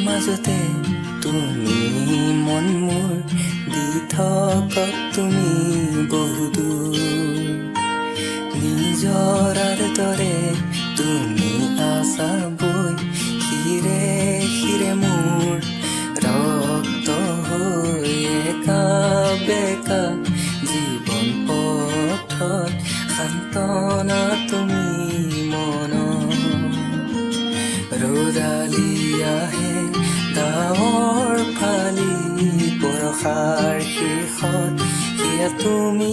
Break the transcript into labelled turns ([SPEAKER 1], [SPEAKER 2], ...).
[SPEAKER 1] মাজতে তুমি মন মোৰ দি থকা তুমি বহুদূৰ নিজৰাৰ দৰে তুমি আছা বৈ শিৰে শিৰে মোৰ ৰক্ত হৈ একা বেকা জীৱন পথত সান্তনা তুমি ৰ'দালি আহে ডাৱৰ ফালি বৰষাৰ শেষত সেয়া তুমি